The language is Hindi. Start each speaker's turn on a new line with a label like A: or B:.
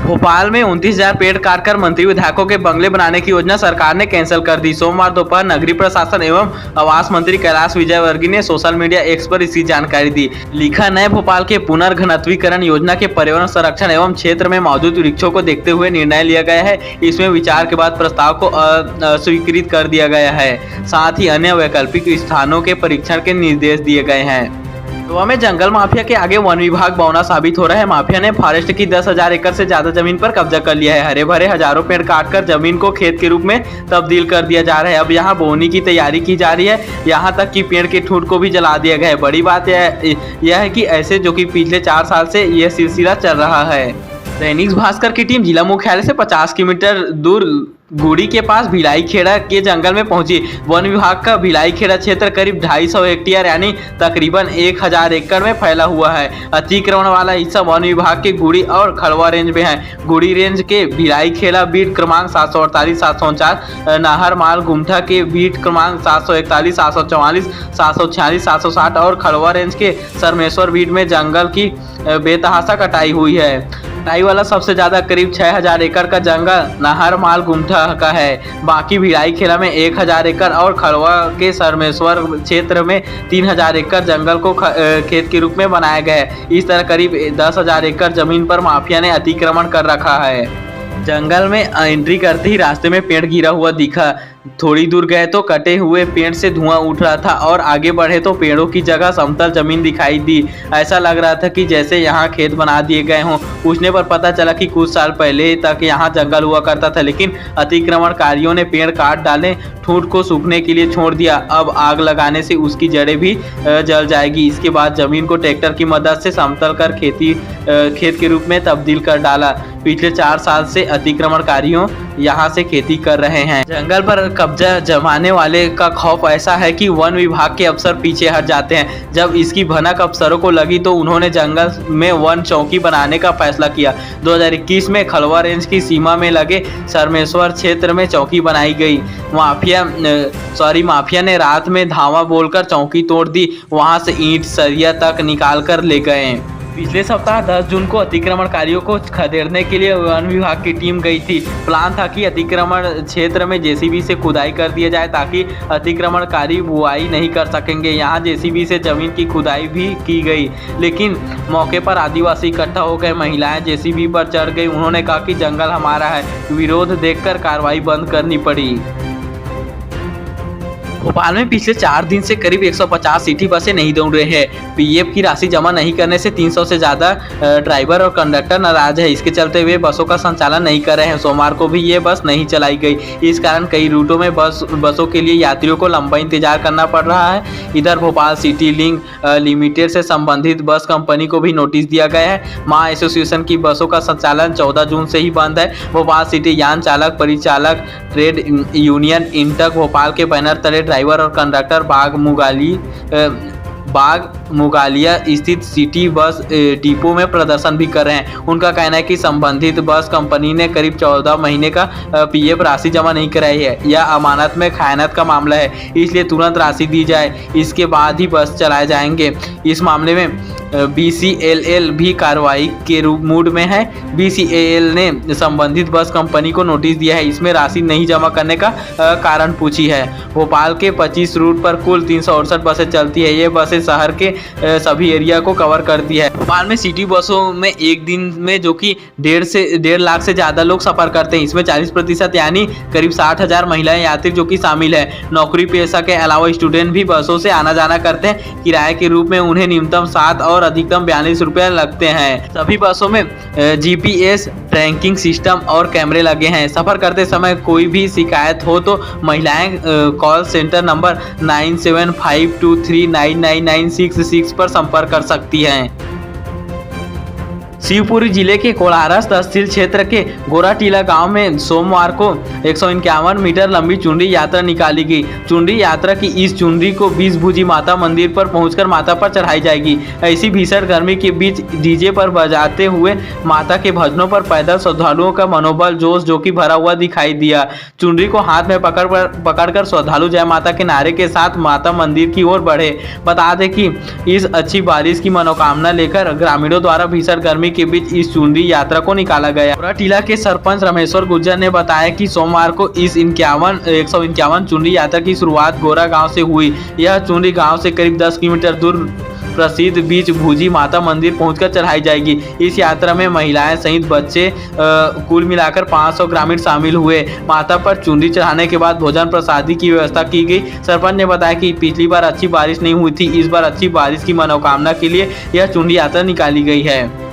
A: भोपाल में 29,000 पेड़ काटकर मंत्री विधायकों के बंगले बनाने की योजना सरकार ने कैंसिल कर दी। सोमवार दोपहर नगरीय प्रशासन एवं आवास मंत्री कैलाश विजयवर्गीय ने सोशल मीडिया एक्स पर इसकी जानकारी दी। लिखा, नए भोपाल के पुनर्घनत्वीकरण योजना के पर्यावरण संरक्षण एवं क्षेत्र में मौजूद वृक्षों को देखते हुए निर्णय लिया गया है। इसमें विचार के बाद प्रस्ताव को अस्वीकृत कर दिया गया है। साथ ही अन्य वैकल्पिक स्थानों के परीक्षण के निर्देश दिए गए हैं। गोवा में जंगल माफिया के आगे वन विभाग बौना साबित हो रहा है। माफिया ने फॉरेस्ट की 10,000 एकड़ से ज्यादा जमीन पर कब्जा कर लिया है। हरे भरे हजारों पेड़ काटकर जमीन को खेत के रूप में तब्दील कर दिया जा रहा है। अब यहाँ बोनी की तैयारी की जा रही है। यहाँ तक कि पेड़ के ठूंठ को भी जला दिया गया है। बड़ी बात यह है कि ऐसे जो कि पिछले 4 साल से यह सिलसिला चल रहा है। दैनिक भास्कर की टीम जिला मुख्यालय से 50 किलोमीटर दूर गुड़ी के पास भिलाई खेड़ा के जंगल में पहुंची। वन विभाग का भिलाई खेड़ा क्षेत्र करीब 250 हेक्टेयर यानी तकरीबन 1000 एकड़ में फैला हुआ है। अतिक्रमण वाला हिस्सा वन विभाग के गुड़ी और खड़वा रेंज में है। गुड़ी रेंज के भिलाई खेड़ा बीट क्रमांक 748, 749, नाहर माल गुमठा के बीट क्रमांक 741, 744, 746, 760 और खड़वा रेंज के सरमेश्वर बीट में जंगल की बेतहाशा कटाई हुई है। कटाई वाला सबसे ज्यादा करीब 6000 एकड़ का जंगल नाहर माल गुमठा का है। बाकी भिलाई खेड़ा में 1000 एकड़ और खड़वा के सरमेश्वर क्षेत्र में 3000 एकड़ जंगल को खेत के रूप में बनाया गया है। इस तरह करीब 10,000 एकड़ जमीन पर माफिया ने अतिक्रमण कर रखा है। जंगल में एंट्री करते ही रास्ते में पेड़ गिरा हुआ दिखा। थोड़ी दूर गए तो कटे हुए पेड़ से धुआं उठ रहा था और आगे बढ़े तो पेड़ों की जगह समतल जमीन दिखाई दी। ऐसा लग रहा था कि जैसे यहाँ खेत बना दिए गए हों। पूछने पर पता चला कि कुछ साल पहले तक यहाँ जंगल हुआ करता था, लेकिन अतिक्रमणकारियों ने पेड़ काट डाले, ठूंठ को सूखने के लिए छोड़ दिया। अब आग लगाने से उसकी जड़ें भी जल जाएगी। इसके बाद जमीन को ट्रैक्टर की मदद से समतल कर खेत के रूप में तब्दील कर डाला। पिछले 4 साल से अतिक्रमणकारियों यहाँ से खेती कर रहे हैं। जंगल पर कब्जा जमाने वाले का खौफ ऐसा है कि वन विभाग के अफसर पीछे हट जाते हैं। जब इसकी भनक अफसरों को लगी तो उन्होंने जंगल में वन चौकी बनाने का फैसला किया। 2021 में खड़वा रेंज की सीमा में लगे सरमेश्वर क्षेत्र में चौकी बनाई गई। माफिया ने रात में धावा बोलकर चौकी तोड़ दी। वहां से ईंट सरिया तक निकाल कर ले गए। पिछले सप्ताह 10 जून को अतिक्रमणकारियों को खदेड़ने के लिए वन विभाग की टीम गई थी। प्लान था कि अतिक्रमण क्षेत्र में जेसीबी से खुदाई कर दिया जाए ताकि अतिक्रमणकारी बुआई नहीं कर सकेंगे। यहाँ जेसीबी से जमीन की खुदाई भी की गई, लेकिन मौके पर आदिवासी इकट्ठा हो गए। महिलाएं जेसीबी पर चढ़ गई। उन्होंने कहा कि जंगल हमारा है। विरोध देखकर कार्रवाई बंद करनी पड़ी। भोपाल में पिछले 4 दिन से करीब 150 सिटी बसें नहीं दौड़ रहे हैं। पीएफ की राशि जमा नहीं करने से 300 से ज़्यादा ड्राइवर और कंडक्टर नाराज है। इसके चलते वे बसों का संचालन नहीं कर रहे हैं। सोमवार को भी ये बस नहीं चलाई गई। इस कारण कई रूटों में बसों के लिए यात्रियों को लंबा इंतजार करना पड़ रहा है। इधर भोपाल सिटी लिंक लिमिटेड से संबंधित बस कंपनी को भी नोटिस दिया गया है। मां एसोसिएशन की बसों का संचालन 14 जून से ही बंद है। भोपाल सिटी यान चालक परिचालक ट्रेड यूनियन इंटक भोपाल के बैनर तले ड्राइवर और कंडक्टर बाग मुगालिया स्थित सिटी बस डिपो में प्रदर्शन भी कर रहे हैं। उनका कहना है कि संबंधित बस कंपनी ने करीब 14 महीने का पीएफ राशि जमा नहीं कराई है। यह अमानत में खयानत का मामला है, इसलिए तुरंत राशि दी जाए, इसके बाद ही बस चलाए जाएंगे। इस मामले में BCLL भी कार्रवाई के मूड में है। BCLL ने संबंधित बस कंपनी को नोटिस दिया है। इसमें राशि नहीं जमा करने का कारण पूछी है। भोपाल के 25 रूट पर कुल 368 बसें चलती है। ये बसें शहर के सभी एरिया को कवर करती है। भोपाल में सिटी बसों में एक दिन में जो कि 1.5 लाख से ज़्यादा लोग सफ़र करते हैं। इसमें 40% यानी करीब 60,000 महिलाएं यात्री जो कि शामिल है। नौकरी पेशा के अलावा स्टूडेंट भी बसों से आना जाना करते हैं। किराए के रूप में उन्हें न्यूनतम 7 और अधिकतम 42 रुपये लगते हैं। सभी बसों में GPS ट्रैकिंग सिस्टम और कैमरे लगे हैं। सफर करते समय कोई भी शिकायत हो तो महिलाएं कॉल सेंटर नंबर 9752399966 पर संपर्क कर सकती हैं। शिवपुरी जिले के कोलारस तहसील क्षेत्र के गोराटीला गांव में सोमवार को 151 मीटर लंबी चुनरी यात्रा निकाली गई। चुनरी यात्रा की इस चुनरी को 20 भुजी माता मंदिर पर पहुंचकर माता पर चढ़ाई जाएगी। ऐसी भीषण गर्मी के बीच डीजे पर बजाते हुए माता के भजनों पर पैदल श्रद्धालुओं का मनोबल जोश जो कि भरा हुआ दिखाई दिया। चुनरी को हाथ में पकड़कर श्रद्धालु जय माता के नारे के साथ माता मंदिर की ओर बढ़े। बता दें कि इस अच्छी बारिश की मनोकामना लेकर ग्रामीणों द्वारा भीषण गर्मी गर्मी के बीच इस चुनरी यात्रा को निकाला गया। टीला के सरपंच रमेश्वर गुर्जर ने बताया कि सोमवार को इस 151 चुनरी यात्रा की शुरुआत गोरा गांव से हुई। यह चुनरी गांव से करीब 10 किलोमीटर दूर प्रसिद्ध बीच भूजी माता मंदिर पहुंचकर चढ़ाई जाएगी। इस यात्रा में महिलाएं सहित बच्चे कुल मिलाकर 500 ग्रामीण शामिल हुए। माता पर चुनरी चढ़ाने के बाद भोजन प्रसादी की व्यवस्था की गई। सरपंच ने बताया कि पिछली बार अच्छी बारिश नहीं हुई थी, इस बार अच्छी बारिश की मनोकामना के लिए यह चुनरी यात्रा निकाली गई है।